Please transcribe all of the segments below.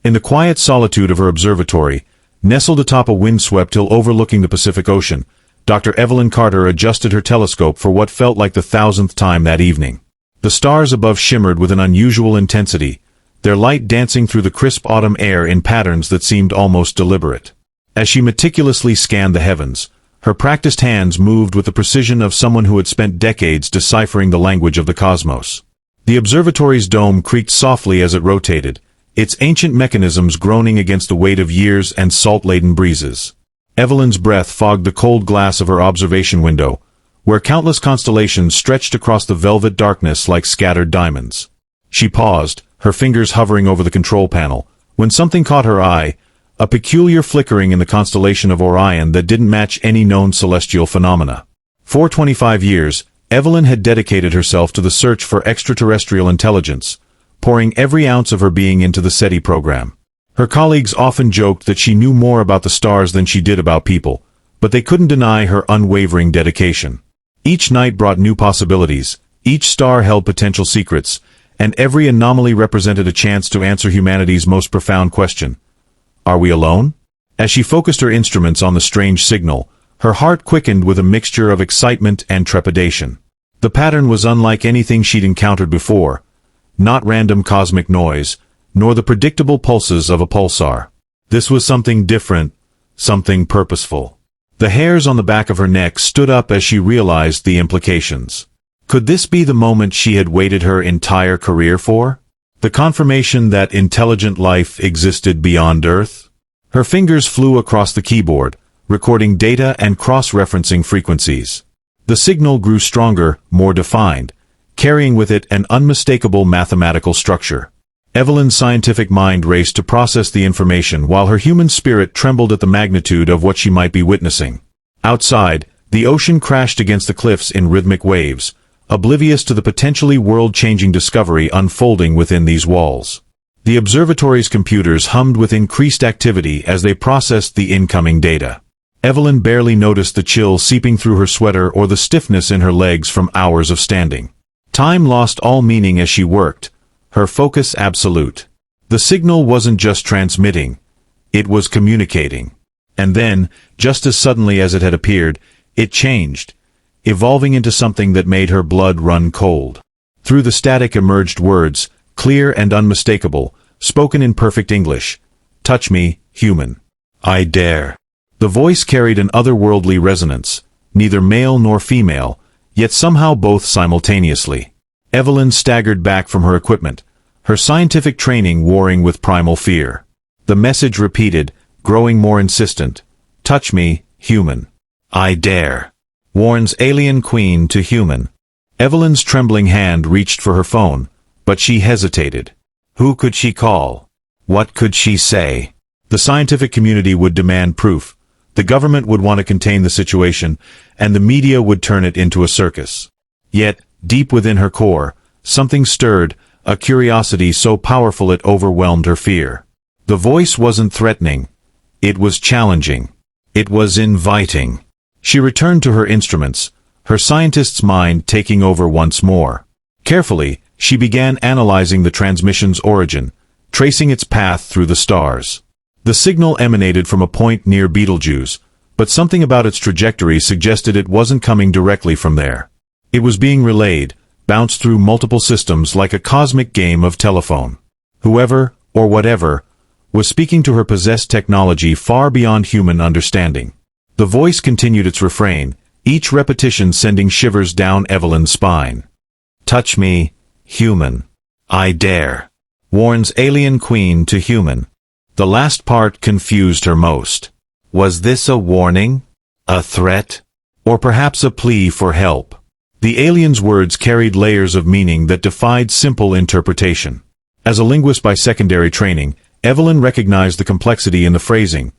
In the quiet solitude of her observatory, nestled atop a windswept hill overlooking the Pacific Ocean, Dr. Evelyn Carter adjusted her telescope for what felt like the 1,000th time that evening. The stars above shimmered with an unusual intensity, their light dancing through the crisp autumn air in patterns that seemed almost deliberate. As she meticulously scanned the heavens, her practiced hands moved with the precision of someone who had spent decades deciphering the language of the cosmos. The observatory's dome creaked softly as it rotated, its ancient mechanisms groaning against the weight of years and salt-laden breezes. Evelyn's breath fogged the cold glass of her observation window, where countless constellations stretched across the velvet darkness like scattered diamonds. She paused, her fingers hovering over the control panel, when something caught her eye, a peculiar flickering in the constellation of Orion that didn't match any known celestial phenomena. For 25 years, Evelyn had dedicated herself to the search for extraterrestrial intelligence, pouring every ounce of her being into the SETI program. Her colleagues often joked that she knew more about the stars than she did about people, but they couldn't deny her unwavering dedication. Each night brought new possibilities, each star held potential secrets, and every anomaly represented a chance to answer humanity's most profound question. Are we alone? As she focused her instruments on the strange signal, her heart quickened with a mixture of excitement and trepidation. The pattern was unlike anything she'd encountered before, not random cosmic noise, nor the predictable pulses of a pulsar. This was something different, something purposeful. The hairs on the back of her neck stood up as she realized the implications. Could this be the moment she had waited her entire career for? The confirmation that intelligent life existed beyond Earth? Her fingers flew across the keyboard, recording data and cross-referencing frequencies. The signal grew stronger, more defined, carrying with it an unmistakable mathematical structure. Evelyn's scientific mind raced to process the information while her human spirit trembled at the magnitude of what she might be witnessing. Outside, the ocean crashed against the cliffs in rhythmic waves, oblivious to the potentially world-changing discovery unfolding within these walls. The observatory's computers hummed with increased activity as they processed the incoming data. Evelyn barely noticed the chill seeping through her sweater or the stiffness in her legs from hours of standing. Time lost all meaning as she worked, her focus absolute. The signal wasn't just transmitting, it was communicating. And then, just as suddenly as it had appeared, it changed, evolving into something that made her blood run cold. Through the static emerged words, clear and unmistakable, spoken in perfect English. Touch me, human. I dare. The voice carried an otherworldly resonance, neither male nor female, yet somehow both simultaneously. Evelyn staggered back from her equipment, her scientific training warring with primal fear. The message repeated, growing more insistent. Touch me, human. I dare. Warns alien queen to human. Evelyn's trembling hand reached for her phone, but she hesitated. Who could she call? What could she say? The scientific community would demand proof, the government would want to contain the situation, and the media would turn it into a circus. Yet, deep within her core, something stirred, a curiosity so powerful it overwhelmed her fear. The voice wasn't threatening. It was challenging. It was inviting. She returned to her instruments, her scientist's mind taking over once more. Carefully, she began analyzing the transmission's origin, tracing its path through the stars. The signal emanated from a point near Betelgeuse, but something about its trajectory suggested it wasn't coming directly from there. It was being relayed, bounced through multiple systems like a cosmic game of telephone. Whoever, or whatever, was speaking to her possessed technology far beyond human understanding. The voice continued its refrain, each repetition sending shivers down Evelyn's spine. Touch me, human. I dare. Warns alien queen to human. The last part confused her most. Was this a warning? A threat? Or perhaps a plea for help? The alien's words carried layers of meaning that defied simple interpretation. As a linguist by secondary training, Evelyn recognized the complexity in the phrasing,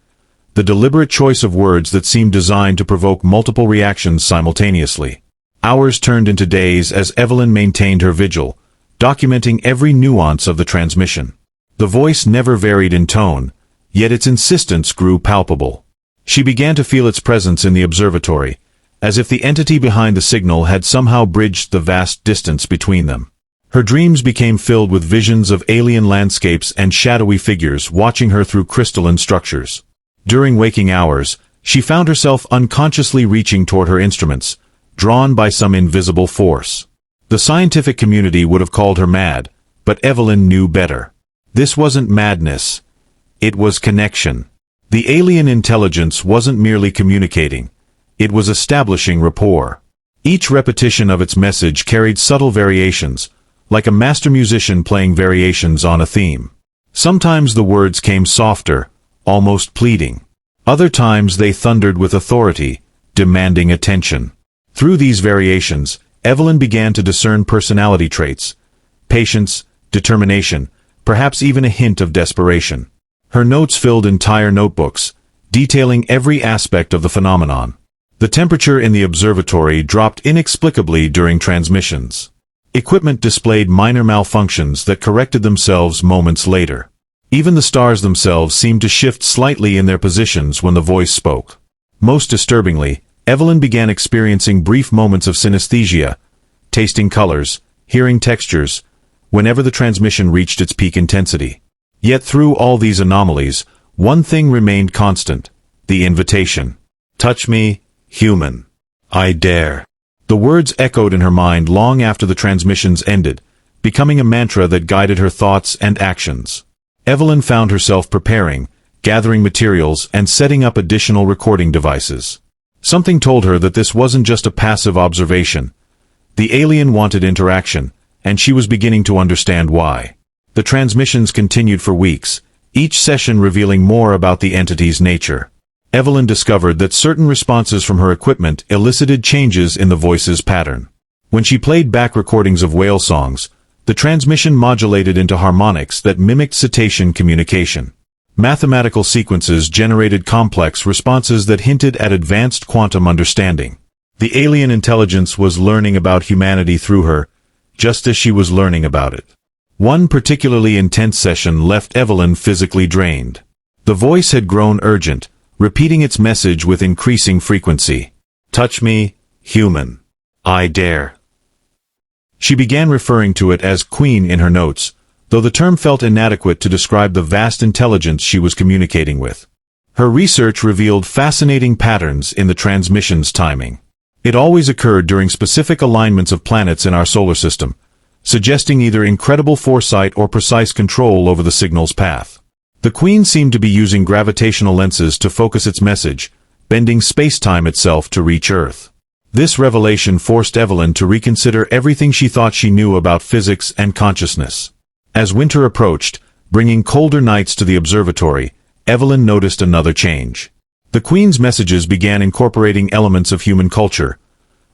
the deliberate choice of words that seemed designed to provoke multiple reactions simultaneously. Hours turned into days as Evelyn maintained her vigil, documenting every nuance of the transmission. The voice never varied in tone, yet its insistence grew palpable. She began to feel its presence in the observatory, as if the entity behind the signal had somehow bridged the vast distance between them. Her dreams became filled with visions of alien landscapes and shadowy figures watching her through crystalline structures. During waking hours, she found herself unconsciously reaching toward her instruments, drawn by some invisible force. The scientific community would have called her mad, but Evelyn knew better. This wasn't madness. It was connection. The alien intelligence wasn't merely communicating. It was establishing rapport. Each repetition of its message carried subtle variations, like a master musician playing variations on a theme. Sometimes the words came softer, almost pleading. Other times they thundered with authority, demanding attention. Through these variations, Evelyn began to discern personality traits: patience, determination, perhaps even a hint of desperation. Her notes filled entire notebooks, detailing every aspect of the phenomenon. The temperature in the observatory dropped inexplicably during transmissions. Equipment displayed minor malfunctions that corrected themselves moments later. Even the stars themselves seemed to shift slightly in their positions when the voice spoke. Most disturbingly, Evelyn began experiencing brief moments of synesthesia, tasting colors, hearing textures, whenever the transmission reached its peak intensity. Yet through all these anomalies, one thing remained constant: the invitation. Touch me, human. I dare. The words echoed in her mind long after the transmissions ended, becoming a mantra that guided her thoughts and actions. Evelyn found herself preparing, gathering materials, and setting up additional recording devices. Something told her that this wasn't just a passive observation. The alien wanted interaction, and she was beginning to understand why. The transmissions continued for weeks, each session revealing more about the entity's nature. Evelyn discovered that certain responses from her equipment elicited changes in the voice's pattern. When she played back recordings of whale songs, the transmission modulated into harmonics that mimicked cetacean communication. Mathematical sequences generated complex responses that hinted at advanced quantum understanding. The alien intelligence was learning about humanity through her, just as she was learning about it. One particularly intense session left Evelyn physically drained. The voice had grown urgent, repeating its message with increasing frequency. Touch me, human. I dare. She began referring to it as Queen in her notes, though the term felt inadequate to describe the vast intelligence she was communicating with. Her research revealed fascinating patterns in the transmission's timing. It always occurred during specific alignments of planets in our solar system, suggesting either incredible foresight or precise control over the signal's path. The Queen seemed to be using gravitational lenses to focus its message, bending space-time itself to reach Earth. This revelation forced Evelyn to reconsider everything she thought she knew about physics and consciousness. As winter approached, bringing colder nights to the observatory, Evelyn noticed another change. The Queen's messages began incorporating elements of human culture: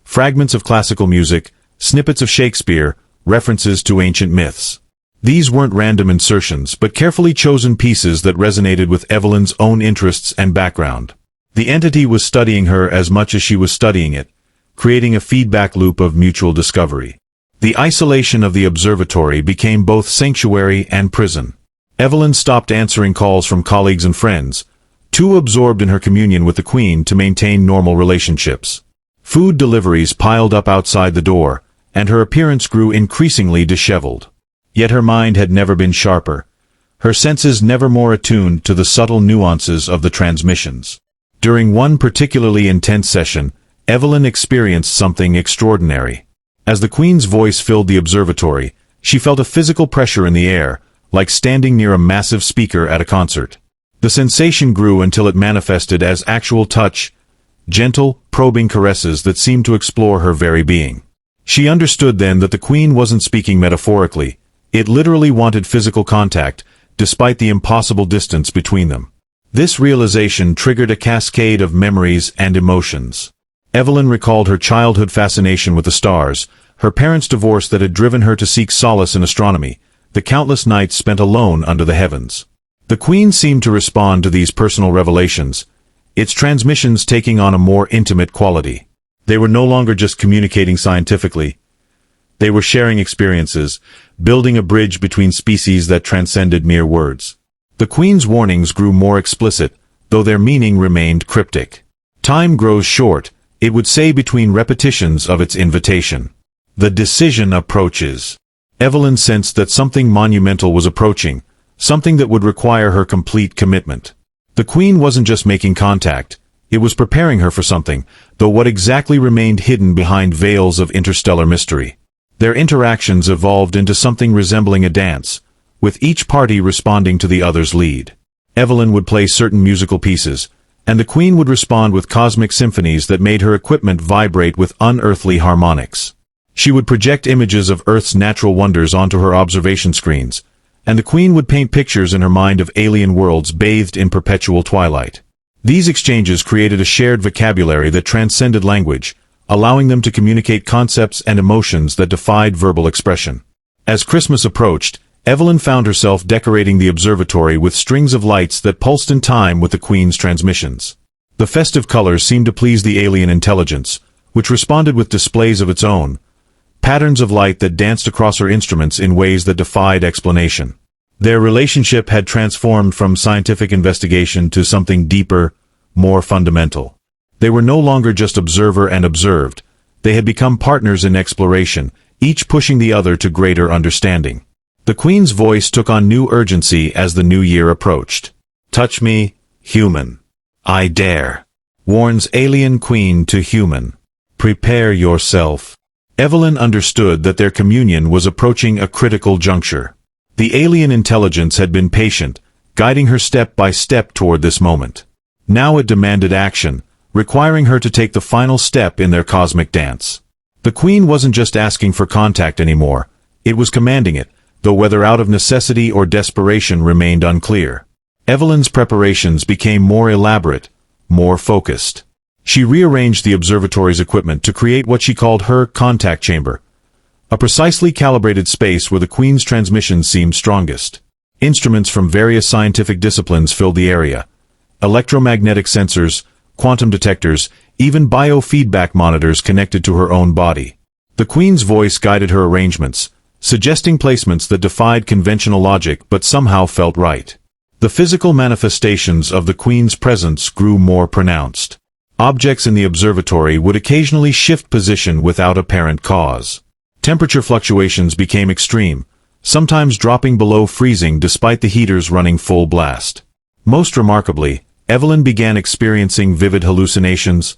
fragments of classical music, snippets of Shakespeare, references to ancient myths. These weren't random insertions, but carefully chosen pieces that resonated with Evelyn's own interests and background. The entity was studying her as much as she was studying it, creating a feedback loop of mutual discovery. The isolation of the observatory became both sanctuary and prison. Evelyn stopped answering calls from colleagues and friends, too absorbed in her communion with the Queen to maintain normal relationships. Food deliveries piled up outside the door, and her appearance grew increasingly disheveled. Yet her mind had never been sharper, her senses never more attuned to the subtle nuances of the transmissions. During one particularly intense session, Evelyn experienced something extraordinary. As the Queen's voice filled the observatory, she felt a physical pressure in the air, like standing near a massive speaker at a concert. The sensation grew until it manifested as actual touch, gentle, probing caresses that seemed to explore her very being. She understood then that the Queen wasn't speaking metaphorically. It literally wanted physical contact, despite the impossible distance between them. This realization triggered a cascade of memories and emotions. Evelyn recalled her childhood fascination with the stars, her parents' divorce that had driven her to seek solace in astronomy, the countless nights spent alone under the heavens. The Queen seemed to respond to these personal revelations, its transmissions taking on a more intimate quality. They were no longer just communicating scientifically. They were sharing experiences, building a bridge between species that transcended mere words. The Queen's warnings grew more explicit, though their meaning remained cryptic. Time grows short, it would say between repetitions of its invitation. The decision approaches. Evelyn sensed that something monumental was approaching, something that would require her complete commitment. The Queen wasn't just making contact, it was preparing her for something, though what exactly remained hidden behind veils of interstellar mystery. Their interactions evolved into something resembling a dance, with each party responding to the other's lead. Evelyn would play certain musical pieces, and the Queen would respond with cosmic symphonies that made her equipment vibrate with unearthly harmonics. She would project images of Earth's natural wonders onto her observation screens, and the Queen would paint pictures in her mind of alien worlds bathed in perpetual twilight. These exchanges created a shared vocabulary that transcended language, allowing them to communicate concepts and emotions that defied verbal expression. As Christmas approached, Evelyn found herself decorating the observatory with strings of lights that pulsed in time with the Queen's transmissions. The festive colors seemed to please the alien intelligence, which responded with displays of its own, patterns of light that danced across her instruments in ways that defied explanation. Their relationship had transformed from scientific investigation to something deeper, more fundamental. They were no longer just observer and observed, they had become partners in exploration, each pushing the other to greater understanding. The Queen's voice took on new urgency as the new year approached. "Touch me, human. I dare," warns alien Queen to human. "Prepare yourself." Evelyn understood that their communion was approaching a critical juncture. The alien intelligence had been patient, guiding her step by step toward this moment. Now it demanded action, requiring her to take the final step in their cosmic dance. The Queen wasn't just asking for contact anymore, it was commanding it, though whether out of necessity or desperation remained unclear. Evelyn's preparations became more elaborate, more focused. She rearranged the observatory's equipment to create what she called her contact chamber, a precisely calibrated space where the Queen's transmissions seemed strongest. Instruments from various scientific disciplines filled the area. Electromagnetic sensors, quantum detectors, even biofeedback monitors connected to her own body. The Queen's voice guided her arrangements, suggesting placements that defied conventional logic but somehow felt right. The physical manifestations of the Queen's presence grew more pronounced. Objects in the observatory would occasionally shift position without apparent cause. Temperature fluctuations became extreme, sometimes dropping below freezing despite the heaters running full blast. Most remarkably, Evelyn began experiencing vivid hallucinations,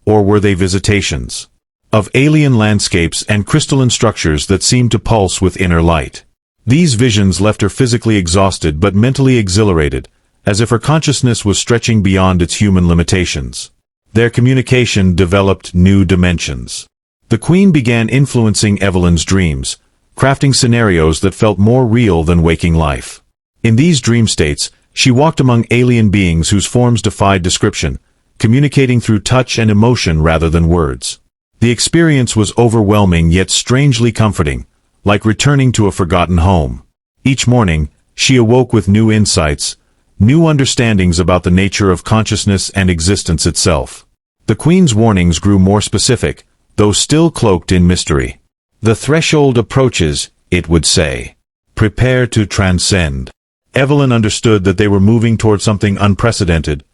or were they visitations, of alien landscapes and crystalline structures that seemed to pulse with inner light. These visions left her physically exhausted but mentally exhilarated, as if her consciousness was stretching beyond its human limitations. Their communication developed new dimensions. The Queen began influencing Evelyn's dreams, crafting scenarios that felt more real than waking life. In these dream states, she walked among alien beings whose forms defied description, communicating through touch and emotion rather than words. The experience was overwhelming yet strangely comforting, like returning to a forgotten home. Each morning, she awoke with new insights, new understandings about the nature of consciousness and existence itself. The Queen's warnings grew more specific, though still cloaked in mystery. "The threshold approaches," it would say. "Prepare to transcend." Evelyn understood that they were moving toward something unprecedented,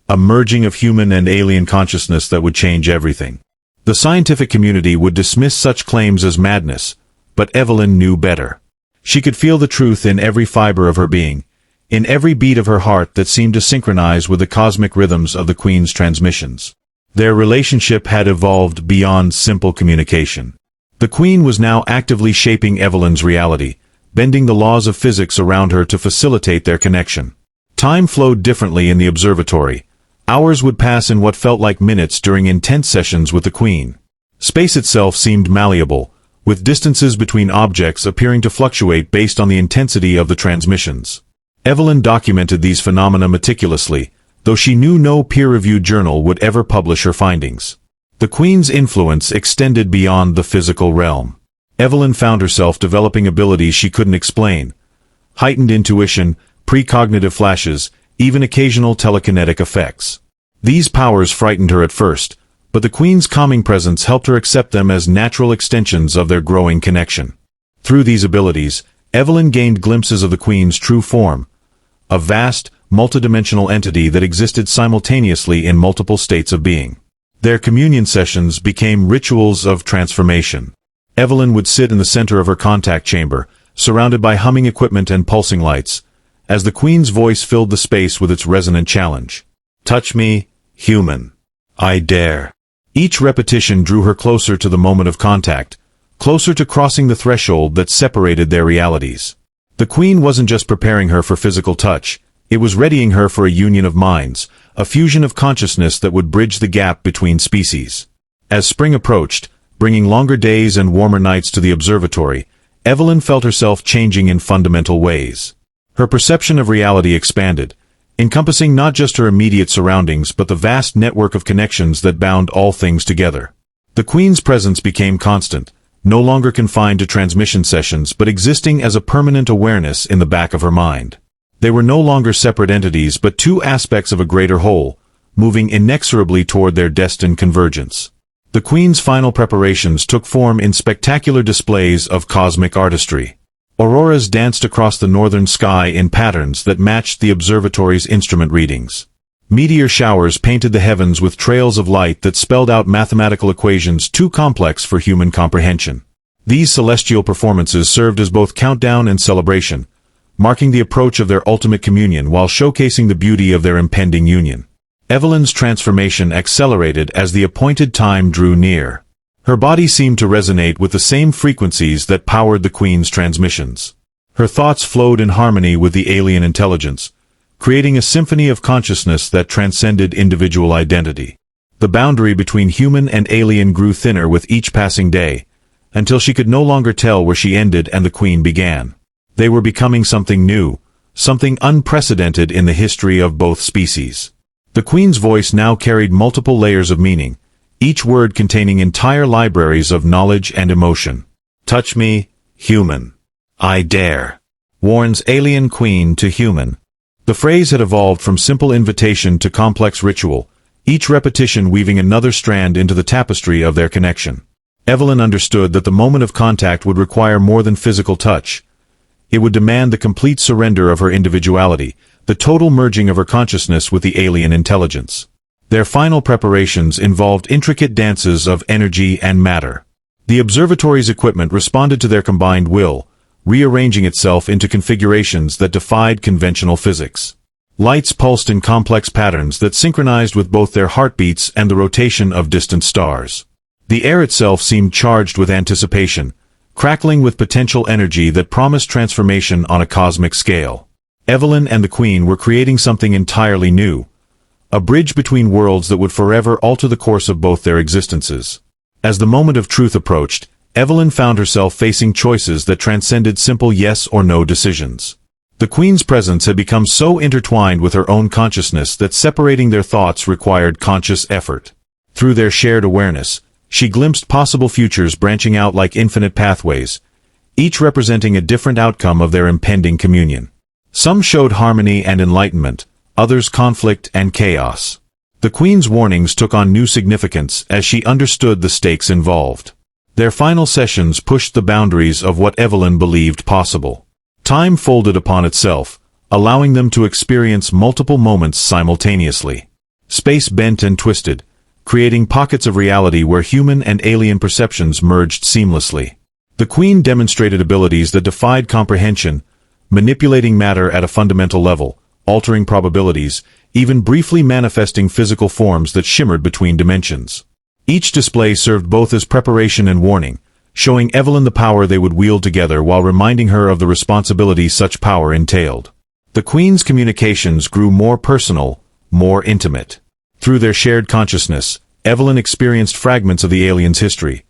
a merging of human and alien consciousness that would change everything. The scientific community would dismiss such claims as madness, but Evelyn knew better. She could feel the truth in every fiber of her being, in every beat of her heart that seemed to synchronize with the cosmic rhythms of the Queen's transmissions. Their relationship had evolved beyond simple communication. The Queen was now actively shaping Evelyn's reality, bending the laws of physics around her to facilitate their connection. Time flowed differently in the observatory. Hours would pass in what felt like minutes during intense sessions with the Queen. Space itself seemed malleable, with distances between objects appearing to fluctuate based on the intensity of the transmissions. Evelyn documented these phenomena meticulously, though she knew no peer-reviewed journal would ever publish her findings. The Queen's influence extended beyond the physical realm. Evelyn found herself developing abilities she couldn't explain: heightened intuition, precognitive flashes, even occasional telekinetic effects. These powers frightened her at first, but the Queen's calming presence helped her accept them as natural extensions of their growing connection. Through these abilities, Evelyn gained glimpses of the Queen's true form, a vast, multidimensional entity that existed simultaneously in multiple states of being. Their communion sessions became rituals of transformation. Evelyn would sit in the center of her contact chamber, surrounded by humming equipment and pulsing lights, as the Queen's voice filled the space with its resonant challenge. Touch me, human. I dare. Each repetition drew her closer to the moment of contact, closer to crossing the threshold that separated their realities. The Queen wasn't just preparing her for physical touch, it was readying her for a union of minds, a fusion of consciousness that would bridge the gap between species. As spring approached, bringing longer days and warmer nights to the observatory, Evelyn felt herself changing in fundamental ways. Her perception of reality expanded, encompassing not just her immediate surroundings but the vast network of connections that bound all things together. The Queen's presence became constant, no longer confined to transmission sessions but existing as a permanent awareness in the back of her mind. They were no longer separate entities but two aspects of a greater whole, moving inexorably toward their destined convergence. The Queen's final preparations took form in spectacular displays of cosmic artistry. Auroras danced across the northern sky in patterns that matched the observatory's instrument readings. Meteor showers painted the heavens with trails of light that spelled out mathematical equations too complex for human comprehension. These celestial performances served as both countdown and celebration, marking the approach of their ultimate communion while showcasing the beauty of their impending union. Evelyn's transformation accelerated as the appointed time drew near. Her body seemed to resonate with the same frequencies that powered the Queen's transmissions. Her thoughts flowed in harmony with the alien intelligence, creating a symphony of consciousness that transcended individual identity. The boundary between human and alien grew thinner with each passing day, until she could no longer tell where she ended and the Queen began. They were becoming something new, something unprecedented in the history of both species. The Queen's voice now carried multiple layers of meaning, each word containing entire libraries of knowledge and emotion. Touch me, human. I dare. Warns alien queen to human. The phrase had evolved from simple invitation to complex ritual, each repetition weaving another strand into the tapestry of their connection. Evelyn understood that the moment of contact would require more than physical touch. It would demand the complete surrender of her individuality, the total merging of her consciousness with the alien intelligence. Their final preparations involved intricate dances of energy and matter. The observatory's equipment responded to their combined will, rearranging itself into configurations that defied conventional physics. Lights pulsed in complex patterns that synchronized with both their heartbeats and the rotation of distant stars. The air itself seemed charged with anticipation, crackling with potential energy that promised transformation on a cosmic scale. Evelyn and the Queen were creating something entirely new, a bridge between worlds that would forever alter the course of both their existences. As the moment of truth approached, Evelyn found herself facing choices that transcended simple yes or no decisions. The Queen's presence had become so intertwined with her own consciousness that separating their thoughts required conscious effort. Through their shared awareness, she glimpsed possible futures branching out like infinite pathways, each representing a different outcome of their impending communion. Some showed harmony and enlightenment, others conflict and chaos. The Queen's warnings took on new significance as she understood the stakes involved. Their final sessions pushed the boundaries of what Evelyn believed possible. Time folded upon itself, allowing them to experience multiple moments simultaneously. Space bent and twisted, creating pockets of reality where human and alien perceptions merged seamlessly. The Queen demonstrated abilities that defied comprehension, manipulating matter at a fundamental level, altering probabilities, even briefly manifesting physical forms that shimmered between dimensions. Each display served both as preparation and warning, showing Evelyn the power they would wield together while reminding her of the responsibility such power entailed. The Queen's communications grew more personal, more intimate. Through their shared consciousness, Evelyn experienced fragments of the aliens' history.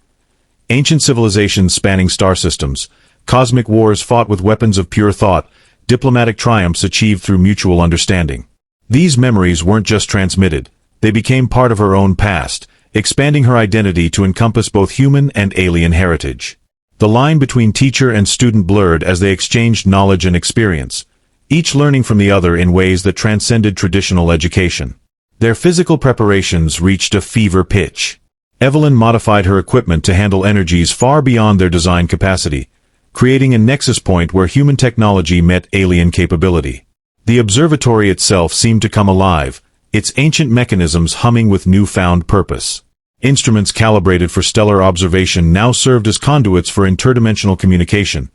Ancient civilizations spanning star systems, cosmic wars fought with weapons of pure thought, diplomatic triumphs achieved through mutual understanding. These memories weren't just transmitted, they became part of her own past, expanding her identity to encompass both human and alien heritage. The line between teacher and student blurred as they exchanged knowledge and experience, each learning from the other in ways that transcended traditional education. Their physical preparations reached a fever pitch. Evelyn modified her equipment to handle energies far beyond their design capacity, creating a nexus point where human technology met alien capability. The observatory itself seemed to come alive, its ancient mechanisms humming with newfound purpose. Instruments calibrated for stellar observation now served as conduits for interdimensional communication,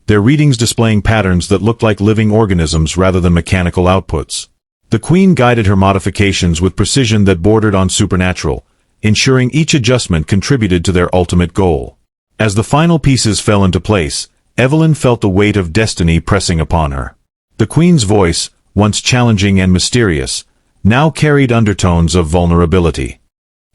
their readings displaying patterns that looked like living organisms rather than mechanical outputs. The Queen guided her modifications with precision that bordered on supernatural, ensuring each adjustment contributed to their ultimate goal. As the final pieces fell into place, Evelyn felt the weight of destiny pressing upon her. The Queen's voice, once challenging and mysterious, now carried undertones of vulnerability.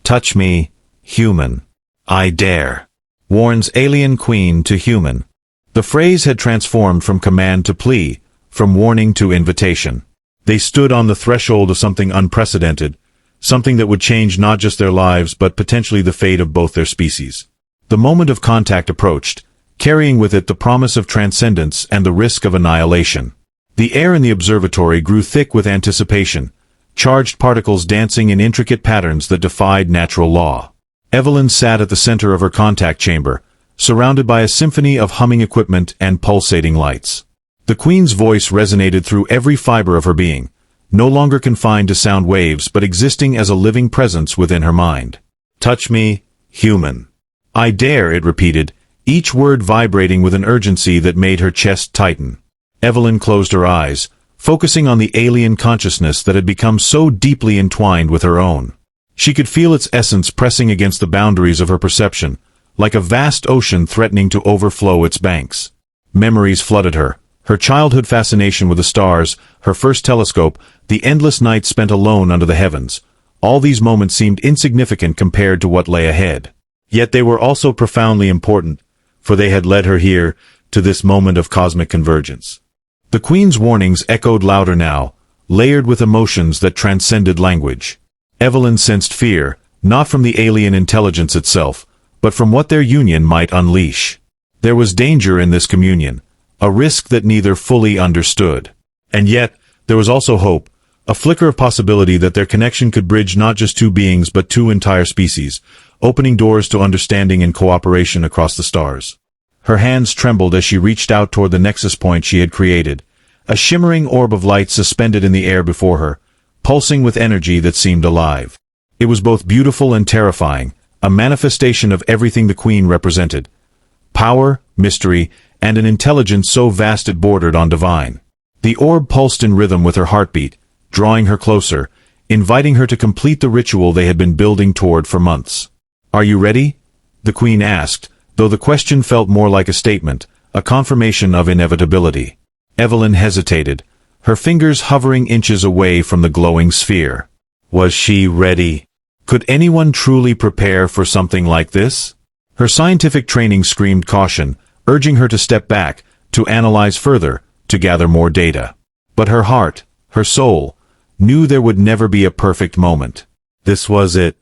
"Touch me, human. I dare," warns alien queen to human. The phrase had transformed from command to plea, from warning to invitation. They stood on the threshold of something unprecedented, something that would change not just their lives but potentially the fate of both their species. The moment of contact approached, carrying with it the promise of transcendence and the risk of annihilation. The air in the observatory grew thick with anticipation, charged particles dancing in intricate patterns that defied natural law. Evelyn sat at the center of her contact chamber, surrounded by a symphony of humming equipment and pulsating lights. The Queen's voice resonated through every fiber of her being, no longer confined to sound waves but existing as a living presence within her mind. "Touch me, human. I dare," it repeated, each word vibrating with an urgency that made her chest tighten. Evelyn closed her eyes, focusing on the alien consciousness that had become so deeply entwined with her own. She could feel its essence pressing against the boundaries of her perception, like a vast ocean threatening to overflow its banks. Memories flooded her childhood fascination with the stars, her first telescope, the endless nights spent alone under the heavens. All these moments seemed insignificant compared to what lay ahead. Yet they were also profoundly important, for they had led her here, to this moment of cosmic convergence. The Queen's warnings echoed louder now, layered with emotions that transcended language. Evelyn sensed fear, not from the alien intelligence itself, but from what their union might unleash. There was danger in this communion, a risk that neither fully understood. And yet, there was also hope, a flicker of possibility that their connection could bridge not just two beings but two entire species, opening doors to understanding and cooperation across the stars. Her hands trembled as she reached out toward the nexus point she had created, a shimmering orb of light suspended in the air before her, pulsing with energy that seemed alive. It was both beautiful and terrifying, a manifestation of everything the Queen represented: power, mystery, and an intelligence so vast it bordered on divine. The orb pulsed in rhythm with her heartbeat, drawing her closer, inviting her to complete the ritual they had been building toward for months. "Are you ready?" the Queen asked, though the question felt more like a statement, a confirmation of inevitability. Evelyn hesitated, her fingers hovering inches away from the glowing sphere. Was she ready? Could anyone truly prepare for something like this? Her scientific training screamed caution, urging her to step back, to analyze further, to gather more data. But her heart, her soul, knew there would never be a perfect moment. This was it.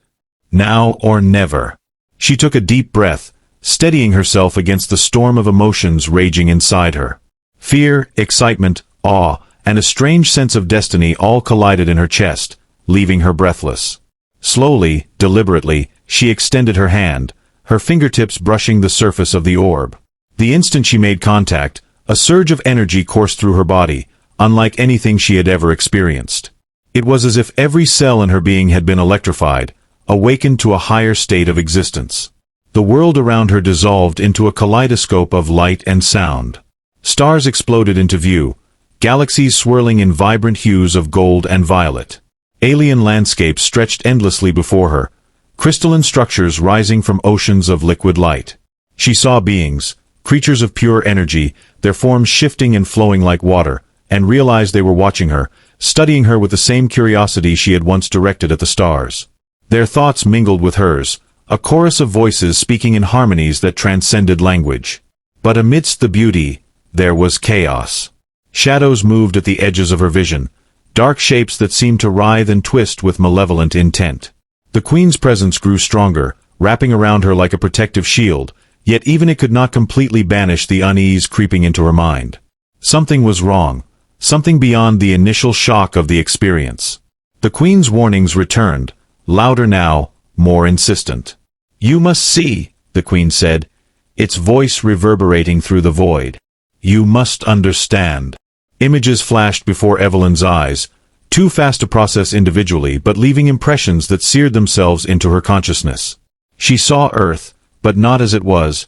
Now or never. She took a deep breath, steadying herself against the storm of emotions raging inside her. Fear, excitement, awe, and a strange sense of destiny all collided in her chest, leaving her breathless. Slowly, deliberately, she extended her hand, her fingertips brushing the surface of the orb. The instant she made contact, a surge of energy coursed through her body, unlike anything she had ever experienced. It was as if every cell in her being had been electrified, awakened to a higher state of existence. The world around her dissolved into a kaleidoscope of light and sound. Stars exploded into view, galaxies swirling in vibrant hues of gold and violet. Alien landscapes stretched endlessly before her, crystalline structures rising from oceans of liquid light. She saw beings, creatures of pure energy, their forms shifting and flowing like water, and realized they were watching her, studying her with the same curiosity she had once directed at the stars. Their thoughts mingled with hers, a chorus of voices speaking in harmonies that transcended language. But amidst the beauty, there was chaos. Shadows moved at the edges of her vision, dark shapes that seemed to writhe and twist with malevolent intent. The Queen's presence grew stronger, wrapping around her like a protective shield, yet even it could not completely banish the unease creeping into her mind. Something was wrong, something beyond the initial shock of the experience. The Queen's warnings returned, louder now, more insistent. "You must see," the Queen said, its voice reverberating through the void. "You must understand." Images flashed before Evelyn's eyes, too fast to process individually but leaving impressions that seared themselves into her consciousness. She saw Earth, but not as it was,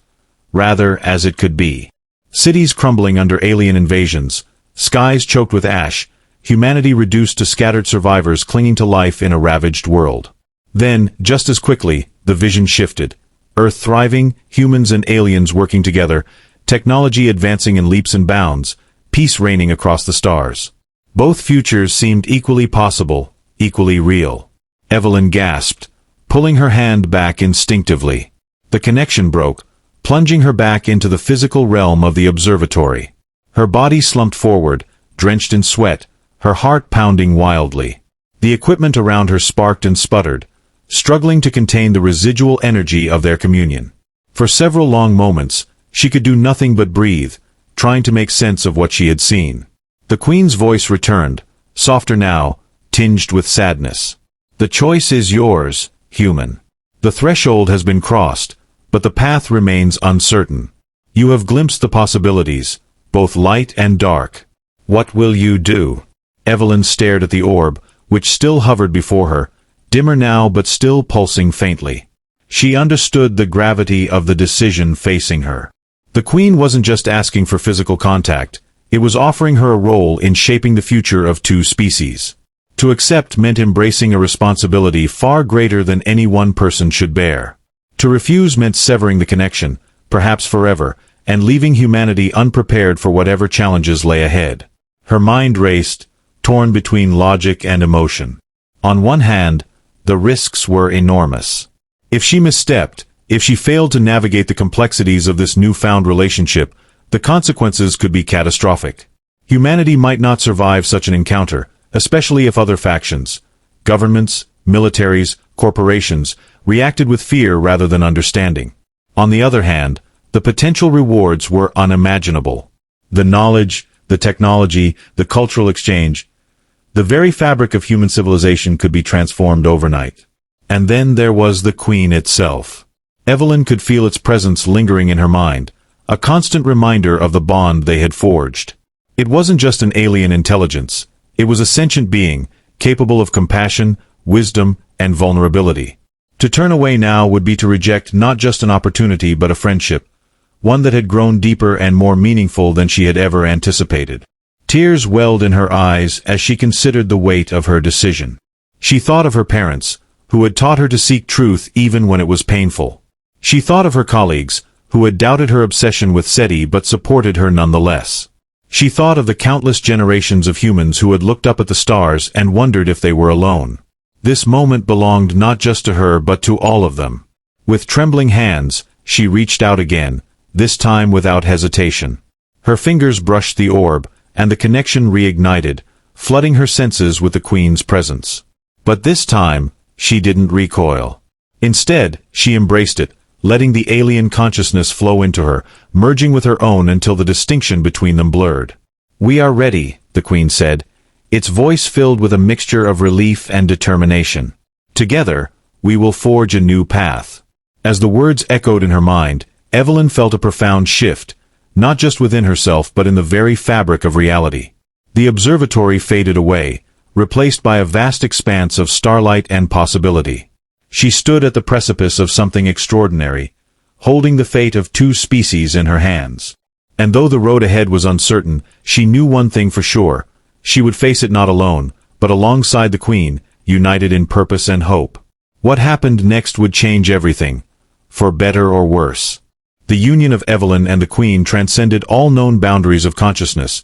rather as it could be. Cities crumbling under alien invasions, skies choked with ash, humanity reduced to scattered survivors clinging to life in a ravaged world. Then, just as quickly, the vision shifted. Earth thriving, humans and aliens working together, technology advancing in leaps and bounds, peace reigning across the stars. Both futures seemed equally possible, equally real. Evelyn gasped, pulling her hand back instinctively. The connection broke, plunging her back into the physical realm of the observatory. Her body slumped forward, drenched in sweat, her heart pounding wildly. The equipment around her sparked and sputtered, struggling to contain the residual energy of their communion. For several long moments, she could do nothing but breathe, trying to make sense of what she had seen. The Queen's voice returned, softer now, tinged with sadness. The choice is yours, human. The threshold has been crossed, but the path remains uncertain. You have glimpsed the possibilities, both light and dark. What will you do? Evelyn stared at the orb, which still hovered before her, dimmer now but still pulsing faintly. She understood the gravity of the decision facing her. The Queen wasn't just asking for physical contact, it was offering her a role in shaping the future of two species. To accept meant embracing a responsibility far greater than any one person should bear. To refuse meant severing the connection, perhaps forever, and leaving humanity unprepared for whatever challenges lay ahead. Her mind raced, torn between logic and emotion. On one hand, the risks were enormous. If she misstepped, if she failed to navigate the complexities of this newfound relationship, the consequences could be catastrophic. Humanity might not survive such an encounter, especially if other factions, governments, militaries, corporations, reacted with fear rather than understanding. On the other hand, the potential rewards were unimaginable. The knowledge, the technology, the cultural exchange, the very fabric of human civilization could be transformed overnight. And then there was the Queen itself. Evelyn could feel its presence lingering in her mind, a constant reminder of the bond they had forged. It wasn't just an alien intelligence, it was a sentient being, capable of compassion, wisdom, and vulnerability. To turn away now would be to reject not just an opportunity but a friendship, one that had grown deeper and more meaningful than she had ever anticipated. Tears welled in her eyes as she considered the weight of her decision. She thought of her parents, who had taught her to seek truth even when it was painful. She thought of her colleagues, who had doubted her obsession with SETI but supported her nonetheless. She thought of the countless generations of humans who had looked up at the stars and wondered if they were alone. This moment belonged not just to her but to all of them. With trembling hands, she reached out again, this time without hesitation. Her fingers brushed the orb, and the connection reignited, flooding her senses with the Queen's presence. But this time, she didn't recoil. Instead, she embraced it, letting the alien consciousness flow into her, merging with her own until the distinction between them blurred. "We are ready," the Queen said, its voice filled with a mixture of relief and determination. "Together, we will forge a new path." As the words echoed in her mind, Evelyn felt a profound shift, not just within herself but in the very fabric of reality. The observatory faded away, replaced by a vast expanse of starlight and possibility. She stood at the precipice of something extraordinary, holding the fate of two species in her hands. And though the road ahead was uncertain, she knew one thing for sure: she would face it not alone, but alongside the Queen, united in purpose and hope. What happened next would change everything, for better or worse. The union of Evelyn and the Queen transcended all known boundaries of consciousness,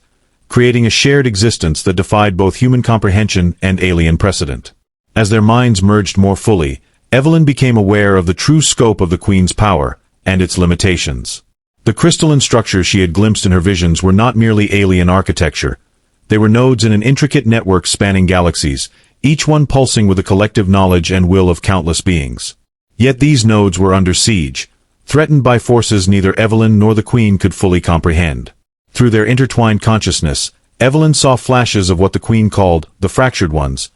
creating a shared existence that defied both human comprehension and alien precedent. As their minds merged more fully, Evelyn became aware of the true scope of the Queen's power, and its limitations. The crystalline structures she had glimpsed in her visions were not merely alien architecture. They were nodes in an intricate network spanning galaxies, each one pulsing with the collective knowledge and will of countless beings. Yet these nodes were under siege, threatened by forces neither Evelyn nor the Queen could fully comprehend. Through their intertwined consciousness, Evelyn saw flashes of what the Queen called the fractured ones,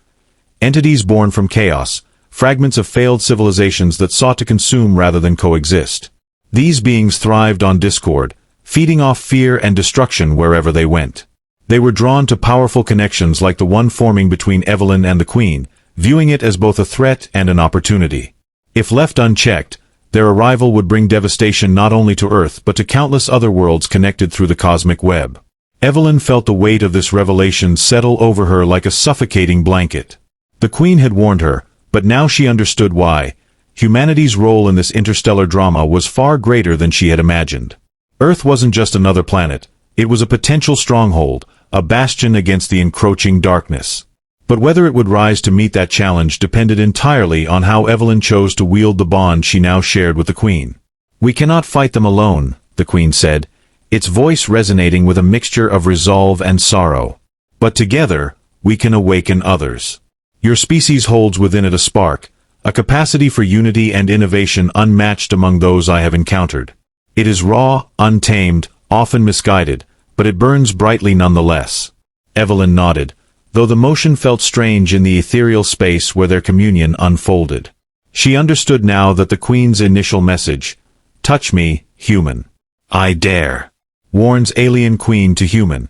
entities born from chaos, fragments of failed civilizations that sought to consume rather than coexist. These beings thrived on discord, feeding off fear and destruction wherever they went. They were drawn to powerful connections like the one forming between Evelyn and the Queen, viewing it as both a threat and an opportunity. If left unchecked, their arrival would bring devastation not only to Earth but to countless other worlds connected through the cosmic web. Evelyn felt the weight of this revelation settle over her like a suffocating blanket. The Queen had warned her, but now she understood why. Humanity's role in this interstellar drama was far greater than she had imagined. Earth wasn't just another planet, it was a potential stronghold, a bastion against the encroaching darkness. But whether it would rise to meet that challenge depended entirely on how Evelyn chose to wield the bond she now shared with the Queen. "We cannot fight them alone," the Queen said, its voice resonating with a mixture of resolve and sorrow. "But together, we can awaken others. Your species holds within it a spark, a capacity for unity and innovation unmatched among those I have encountered. It is raw, untamed, often misguided, but it burns brightly nonetheless." Evelyn nodded, though the motion felt strange in the ethereal space where their communion unfolded. She understood now that the Queen's initial message, "Touch me, human. I dare," warns alien queen to human,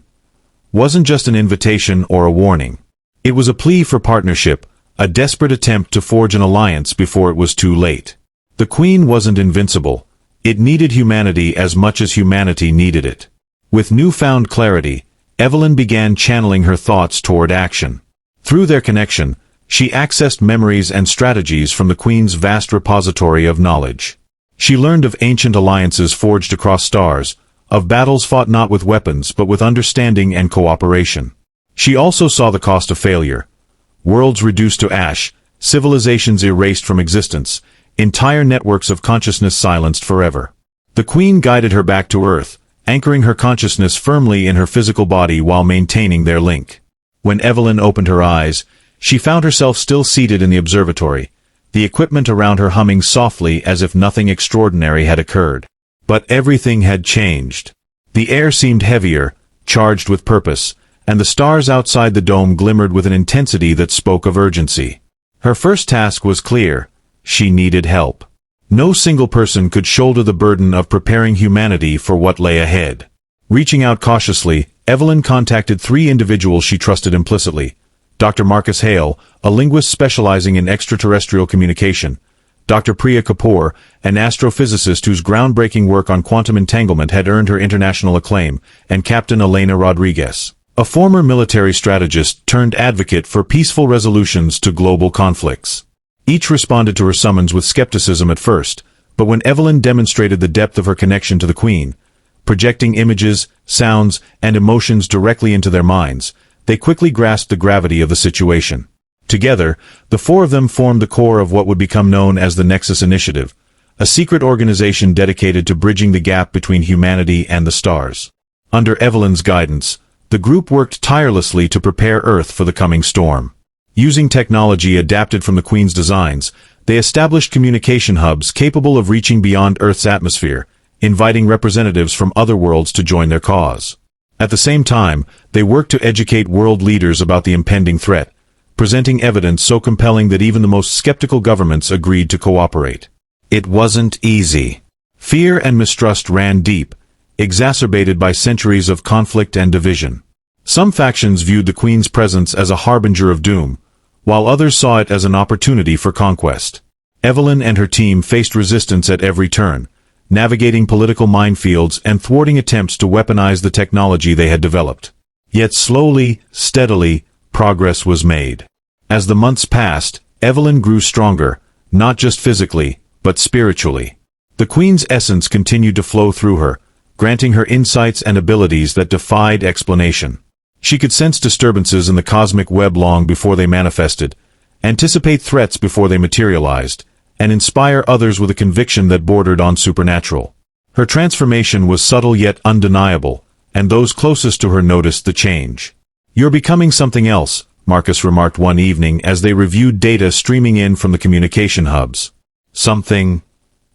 wasn't just an invitation or a warning. It was a plea for partnership, a desperate attempt to forge an alliance before it was too late. The Queen wasn't invincible. It needed humanity as much as humanity needed it. With newfound clarity, Evelyn began channeling her thoughts toward action. Through their connection, she accessed memories and strategies from the Queen's vast repository of knowledge. She learned of ancient alliances forged across stars, of battles fought not with weapons but with understanding and cooperation. She also saw the cost of failure. Worlds reduced to ash, civilizations erased from existence, entire networks of consciousness silenced forever. The Queen guided her back to Earth, anchoring her consciousness firmly in her physical body while maintaining their link. When Evelyn opened her eyes, she found herself still seated in the observatory, the equipment around her humming softly as if nothing extraordinary had occurred. But everything had changed. The air seemed heavier, charged with purpose, and the stars outside the dome glimmered with an intensity that spoke of urgency. Her first task was clear: she needed help. No single person could shoulder the burden of preparing humanity for what lay ahead. Reaching out cautiously, Evelyn contacted 3 individuals she trusted implicitly: Dr. Marcus Hale, a linguist specializing in extraterrestrial communication; Dr. Priya Kapoor, an astrophysicist whose groundbreaking work on quantum entanglement had earned her international acclaim; and Captain Elena Rodriguez, a former military strategist turned advocate for peaceful resolutions to global conflicts. Each responded to her summons with skepticism at first, but when Evelyn demonstrated the depth of her connection to the Queen, projecting images, sounds, and emotions directly into their minds, they quickly grasped the gravity of the situation. Together, the 4 of them formed the core of what would become known as the Nexus Initiative, a secret organization dedicated to bridging the gap between humanity and the stars. Under Evelyn's guidance, the group worked tirelessly to prepare Earth for the coming storm. Using technology adapted from the Queen's designs, they established communication hubs capable of reaching beyond Earth's atmosphere, inviting representatives from other worlds to join their cause. At the same time, they worked to educate world leaders about the impending threat, presenting evidence so compelling that even the most skeptical governments agreed to cooperate. It wasn't easy. Fear and mistrust ran deep, exacerbated by centuries of conflict and division. Some factions viewed the Queen's presence as a harbinger of doom, while others saw it as an opportunity for conquest. Evelyn and her team faced resistance at every turn, navigating political minefields and thwarting attempts to weaponize the technology they had developed. Yet slowly, steadily, progress was made. As the months passed, Evelyn grew stronger, not just physically, but spiritually. The Queen's essence continued to flow through her, granting her insights and abilities that defied explanation. She could sense disturbances in the cosmic web long before they manifested, anticipate threats before they materialized, and inspire others with a conviction that bordered on supernatural. Her transformation was subtle yet undeniable, and those closest to her noticed the change. "You're becoming something else," Marcus remarked one evening as they reviewed data streaming in from the communication hubs. "Something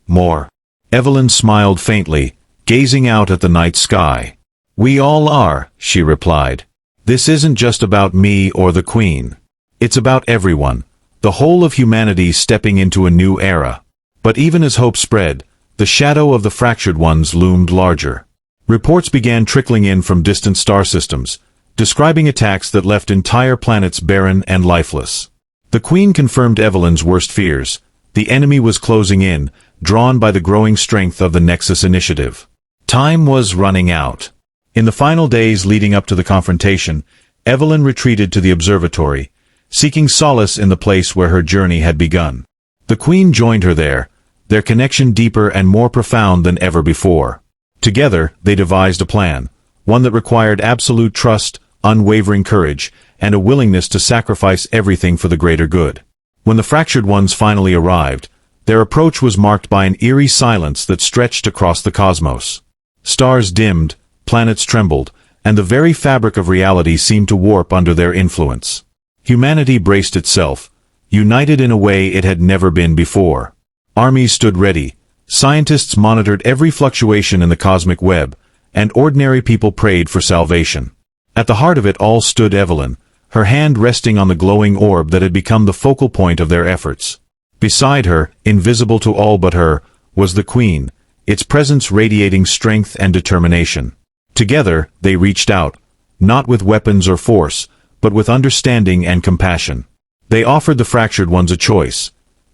more." Evelyn smiled faintly, gazing out at the night sky. "We all are," she replied. "This isn't just about me or the Queen. It's about everyone, the whole of humanity stepping into a new era." But even as hope spread, the shadow of the fractured ones loomed larger. Reports began trickling in from distant star systems, describing attacks that left entire planets barren and lifeless. The Queen confirmed Evelyn's worst fears. The enemy was closing in, drawn by the growing strength of the Nexus Initiative. Time was running out. In the final days leading up to the confrontation, Evelyn retreated to the observatory, seeking solace in the place where her journey had begun. The Queen joined her there, their connection deeper and more profound than ever before. Together, they devised a plan, one that required absolute trust, unwavering courage, and a willingness to sacrifice everything for the greater good. When the Fractured Ones finally arrived, their approach was marked by an eerie silence that stretched across the cosmos. Stars dimmed, planets trembled, and the very fabric of reality seemed to warp under their influence. Humanity braced itself, united in a way it had never been before. Armies stood ready, scientists monitored every fluctuation in the cosmic web, and ordinary people prayed for salvation. At the heart of it all stood Evelyn, her hand resting on the glowing orb that had become the focal point of their efforts. Beside her, invisible to all but her, was the Queen, its presence radiating strength and determination. Together, they reached out, not with weapons or force, but with understanding and compassion. They offered the Fractured Ones a choice: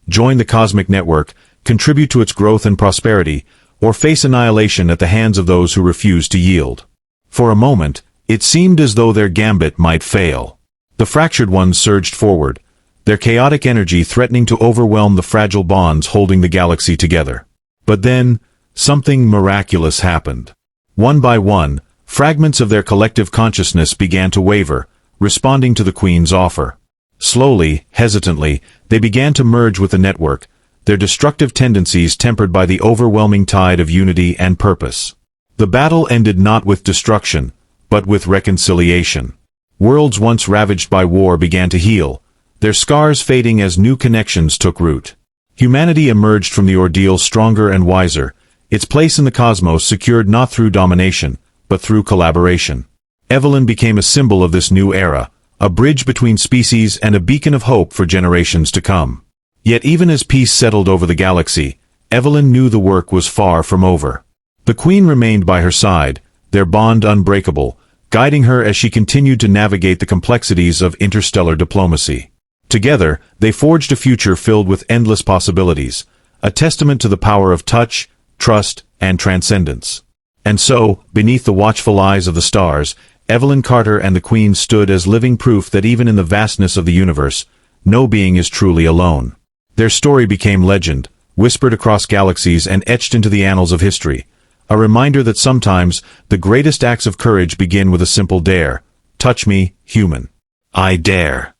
join the cosmic network, contribute to its growth and prosperity, or face annihilation at the hands of those who refused to yield. For a moment, it seemed as though their gambit might fail. The Fractured Ones surged forward, their chaotic energy threatening to overwhelm the fragile bonds holding the galaxy together. But then, something miraculous happened. One by one, fragments of their collective consciousness began to waver, responding to the Queen's offer. Slowly, hesitantly, they began to merge with the network, their destructive tendencies tempered by the overwhelming tide of unity and purpose. The battle ended not with destruction, but with reconciliation. Worlds once ravaged by war began to heal, their scars fading as new connections took root. Humanity emerged from the ordeal stronger and wiser, its place in the cosmos secured not through domination, but through collaboration. Evelyn became a symbol of this new era, a bridge between species and a beacon of hope for generations to come. Yet even as peace settled over the galaxy, Evelyn knew the work was far from over. The Queen remained by her side, their bond unbreakable, guiding her as she continued to navigate the complexities of interstellar diplomacy. Together, they forged a future filled with endless possibilities, a testament to the power of touch, trust, and transcendence. And so, beneath the watchful eyes of the stars, Evelyn Carter and the Queen stood as living proof that even in the vastness of the universe, no being is truly alone. Their story became legend, whispered across galaxies and etched into the annals of history, a reminder that sometimes the greatest acts of courage begin with a simple dare. Touch me, human. I dare.